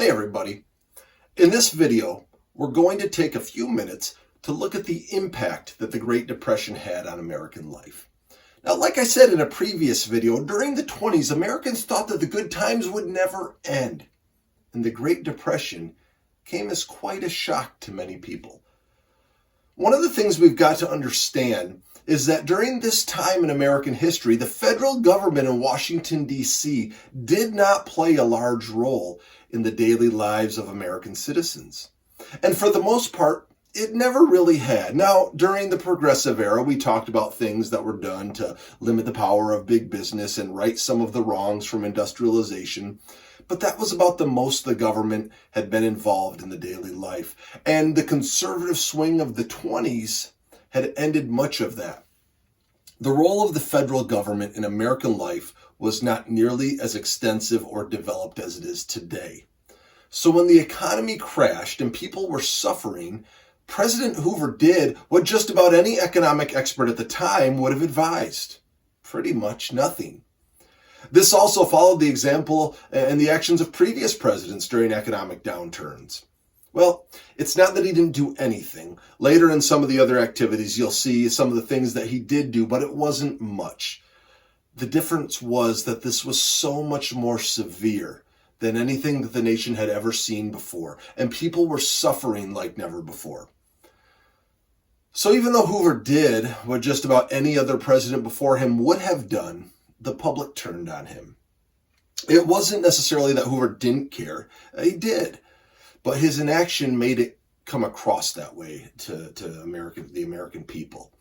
Hey everybody. In this video, we're going to take a few minutes to look at the impact that the Great Depression had on American life. Now, like I said in a previous video, during the 20s, Americans thought that the good times would never end. And the Great Depression came as quite a shock to many people. One of the things we've got to understand is that during this time in American history, the federal government in Washington, D.C. did not play a large role in the daily lives of American citizens. And for the most part, it never really had. Now, during the Progressive Era, we talked about things that were done to limit the power of big business and right some of the wrongs from industrialization. But that was about the most the government had been involved in the daily life. And the conservative swing of the 20s had ended much of that. The role of the federal government in American life was not nearly as extensive or developed as it is today. So when the economy crashed and people were suffering, President Hoover did what just about any economic expert at the time would have advised. Pretty much nothing. This also followed the example and the actions of previous presidents during economic downturns. Well, it's not that he didn't do anything. Later in some of the other activities, you'll see some of the things that he did do, but it wasn't much. The difference was that this was so much more severe than anything that the nation had ever seen before, and people were suffering like never before. So even though Hoover did what just about any other president before him would have done, the public turned on him. It wasn't necessarily that Hoover didn't care. He did. But his inaction made it come across that way to the American people.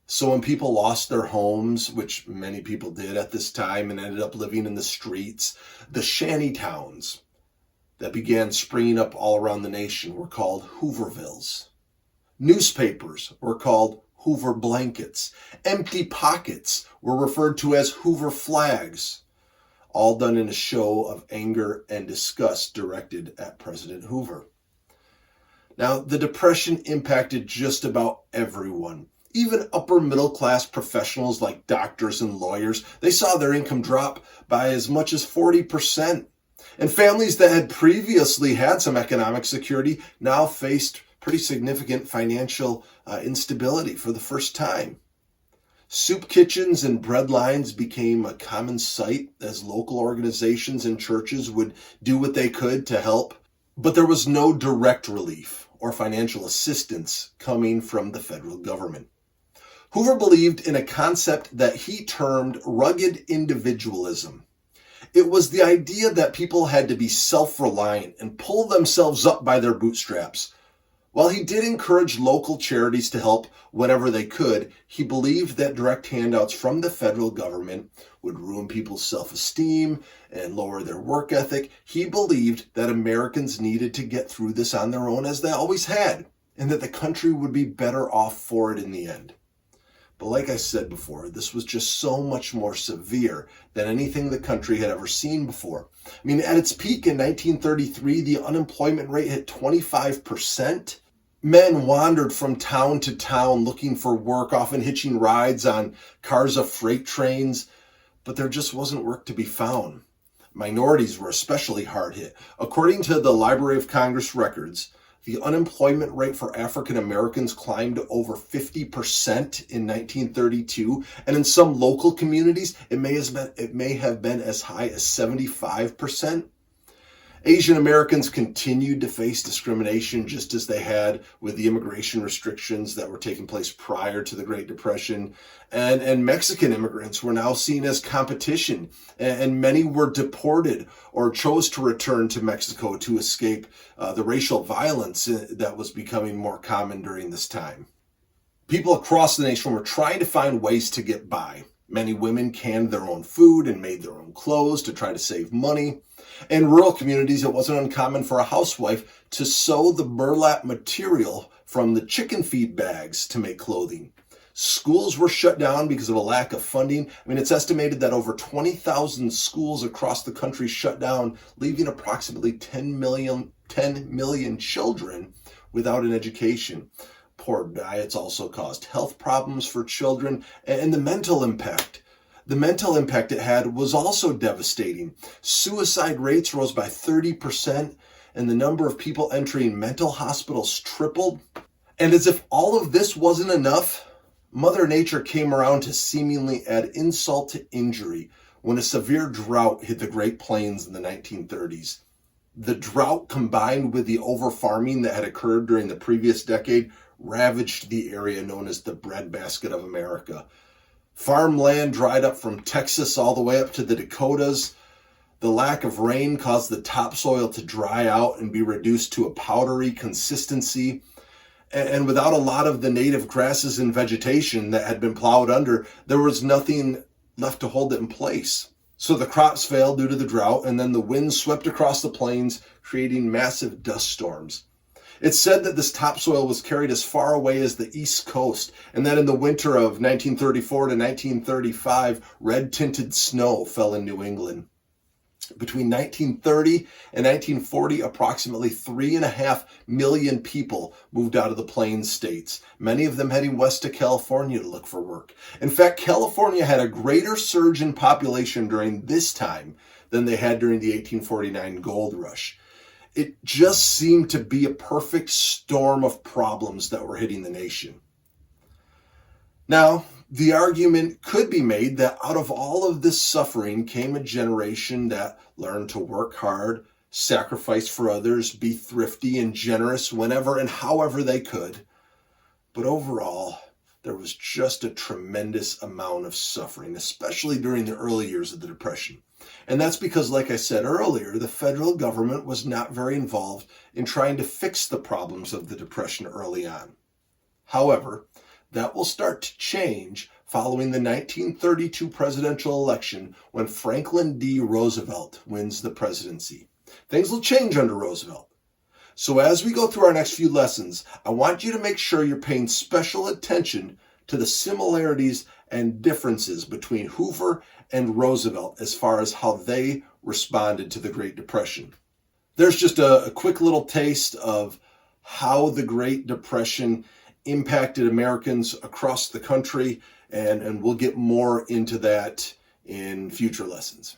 So when people lost their homes, which many people did at this time and ended up living in the streets, the shanty towns that began springing up all around the nation were called Hoovervilles. Newspapers were called Hoover blankets. Empty pockets were referred to as Hoover flags. All done in a show of anger and disgust directed at President Hoover. Now, the Depression impacted just about everyone. Even upper middle class professionals like doctors and lawyers, they saw their income drop by as much as 40%. And families that had previously had some economic security now faced pretty significant financial instability for the first time. Soup kitchens and bread lines became a common sight as local organizations and churches would do what they could to help. But there was no direct relief or financial assistance coming from the federal government. Hoover believed in a concept that he termed rugged individualism. It was the idea that people had to be self-reliant and pull themselves up by their bootstraps. While he did encourage local charities to help whenever they could, he believed that direct handouts from the federal government would ruin people's self-esteem and lower their work ethic. He believed that Americans needed to get through this on their own, as they always had, and that the country would be better off for it in the end. But like I said before, this was just so much more severe than anything the country had ever seen before. I mean, at its peak in 1933, the unemployment rate hit 25%. Men wandered from town to town looking for work, often hitching rides on cars of freight trains, but there just wasn't work to be found. Minorities were especially hard hit. According to the Library of Congress records, the unemployment rate for African Americans climbed to over 50% in 1932, and in some local communities, it may have been as high as 75%. Asian Americans continued to face discrimination just as they had with the immigration restrictions that were taking place prior to the Great Depression. And Mexican immigrants were now seen as competition, and many were deported or chose to return to Mexico to escape the racial violence that was becoming more common during this time. People across the nation were trying to find ways to get by. Many women canned their own food and made their own clothes to try to save money. In rural communities, it wasn't uncommon for a housewife to sew the burlap material from the chicken feed bags to make clothing. Schools were shut down because of a lack of funding. I mean, it's estimated that over 20,000 schools across the country shut down, leaving approximately 10 million children without an education. Poor diets also caused health problems for children, and the mental impact The mental impact it had was also devastating. Suicide rates rose by 30%, and the number of people entering mental hospitals tripled. And as if all of this wasn't enough, Mother Nature came around to seemingly add insult to injury when a severe drought hit the Great Plains in the 1930s. The drought, combined with the overfarming that had occurred during the previous decade, ravaged the area known as the breadbasket of America. Farmland dried up from Texas all the way up to the Dakotas. The lack of rain caused the topsoil to dry out and be reduced to a powdery consistency. And without a lot of the native grasses and vegetation that had been plowed under, there was nothing left to hold it in place. So the crops failed due to the drought, and then the winds swept across the plains, creating massive dust storms. It's said that this topsoil was carried as far away as the East Coast, and that in the winter of 1934 to 1935, red-tinted snow fell in New England. Between 1930 and 1940, approximately 3.5 million people moved out of the Plains states, many of them heading west to California to look for work. In fact, California had a greater surge in population during this time than they had during the 1849 gold rush. It just seemed to be a perfect storm of problems that were hitting the nation. Now, the argument could be made that out of all of this suffering came a generation that learned to work hard, sacrifice for others, be thrifty and generous whenever and however they could. But overall, there was just a tremendous amount of suffering, especially during the early years of the Depression. And that's because, like I said earlier, the federal government was not very involved in trying to fix the problems of the Depression early on. However, that will start to change following the 1932 presidential election when Franklin D. Roosevelt wins the presidency. Things will change under Roosevelt. So as we go through our next few lessons, I want you to make sure you're paying special attention to the similarities and differences between Hoover and Roosevelt as far as how they responded to the Great Depression. There's just a quick little taste of how the Great Depression impacted Americans across the country, and we'll get more into that in future lessons.